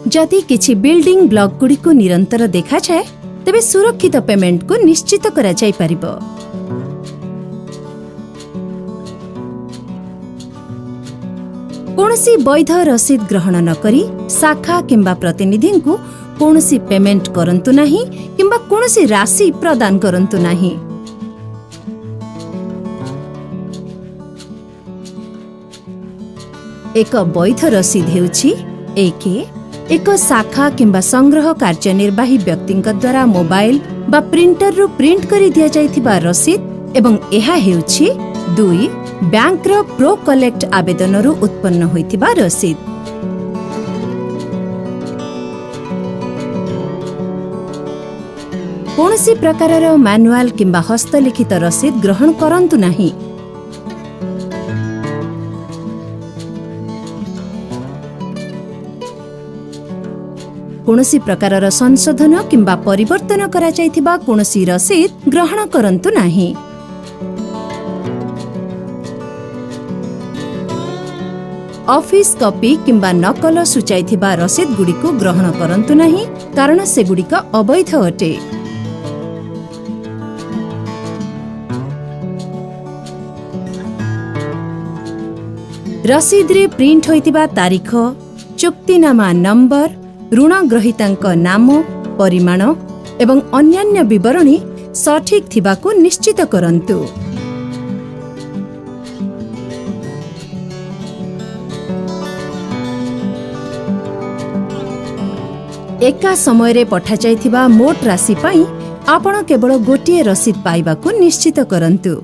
जदि किछि building block गुडी को निरंतर देखा जाए तेबे सुरक्षित पेमेंट को निश्चित करा जाय परिबो। कोनसी वैध रसीद ग्रहण न करी शाखा किंबा प्रतिनिधि को कोनसी पेमेंट करंतु नाही किंबा कोनसी राशि प्रदान करंतु नाही। एक वैध रसीद हेउछि एक शाखा किंबा संग्रह कार्यनिर्वाही व्यक्तिंक द्वारा मोबाइल बा प्रिंटर रु प्रिंट करी दिया जायथिबा रसीद एवं एहा हेउछि 2 बैंक रो प्रो कलेक्ट आवेदन रु उत्पन्न होइथिबा रसीद। कोनसी प्रकारर मैनुअल किंबा हस्तलिखित रसीद ग्रहण करंतु नाही। कोनसी प्रकारर संशोधन किंबा परिवर्तन करा जायथिबा कोनसी रसीद ग्रहण करंतु नाही। ऑफिस कॉपी किंबा नकल सूचाइथिबा रसीद गुडी को ग्रहण करंतु नाही कारण से गुडी का अवैध अटे। रसीद रे प्रिंट होइतिबा तारीख, चुक्तिनामा नंबर, ऋण ग्रहीतांक नाम, परिमाण एवं अन्यान्य विवरणी सठिक थिबा को निश्चित करंतु। एका समय रे पठा जायथिबा मोट राशि पाई आपण केवल गोटिए रसीद पाइबा को निश्चित करंतु।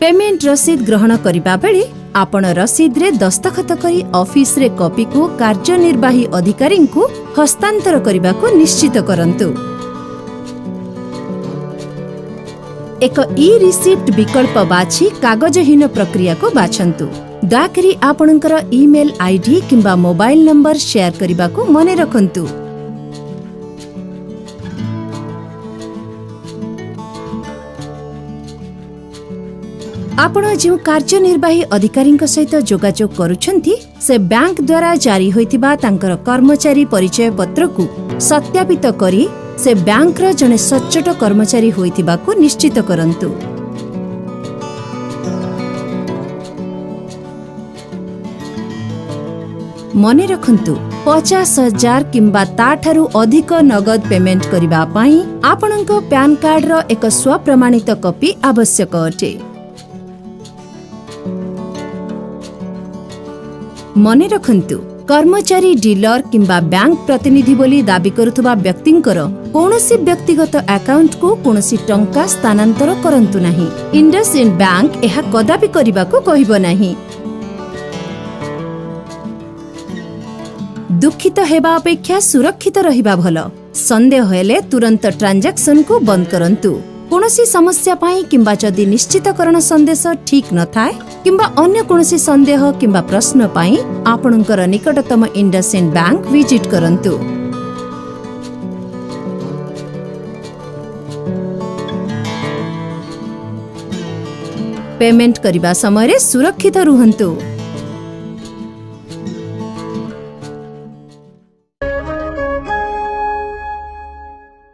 पेमेंट रसीद ग्रहण करिबा बेले आपण रसीद रे दस्तखत करी ऑफिस रे कॉपी को कार्यनिर्वाही अधिकारी को हस्तांतर करिबा को निश्चित करंतु। एक ई रिसिप्ट विकल्प बाछि कागजहीन प्रक्रिया को बाछंतु। दयाकरी आपणकर ईमेल आईडी किंबा मोबाइल नंबर शेयर करिबा को मने रखंतु। आपण जो कार्यनिर्वाही अधिकारी सहित जोगाजोग करुछंती से बैंक द्वारा जारी होइतिबा तांकर कर्मचारी परिचय पत्र को सत्यापित करी से बैंक रो जने सच्चोट कर्मचारी होइतिबा को निश्चित करंतु। मने रखंतु 50,000 किंबा ताठारु अधिक नगद पेमेंट करिबा पई आपणको पैन कार्ड रो एक स्वप्रमाणित कॉपी आवश्यक अटे। मने रखंतु कर्मचारी डीलर किंबा बैंक प्रतिनिधि बोली दाबी करुथबा व्यक्तिंकर कोनोसी व्यक्तिगत अकाउंट को कोनोसी टंका स्थानांतर करंतु नाही। इंडसइंड बैंक एहा कदापि करिबाको कहिबो नाही। दुखित हेबा अपेक्षा सुरक्षित रहिबा भल। संदेह हेले तुरंत ट्रांजैक्शन को बंद करंतु। कोनोसी समस्या पाई किंबा जदि निश्चितकरण संदेश ठीक न थाए किंबा अन्य कोनोसी संदेह किंबा प्रश्न पाई आपणकर निकटतम इंडसइंड बैंक विजिट करंतु। पेमेंट करिबा समय रे सुरक्षित रुहंतु।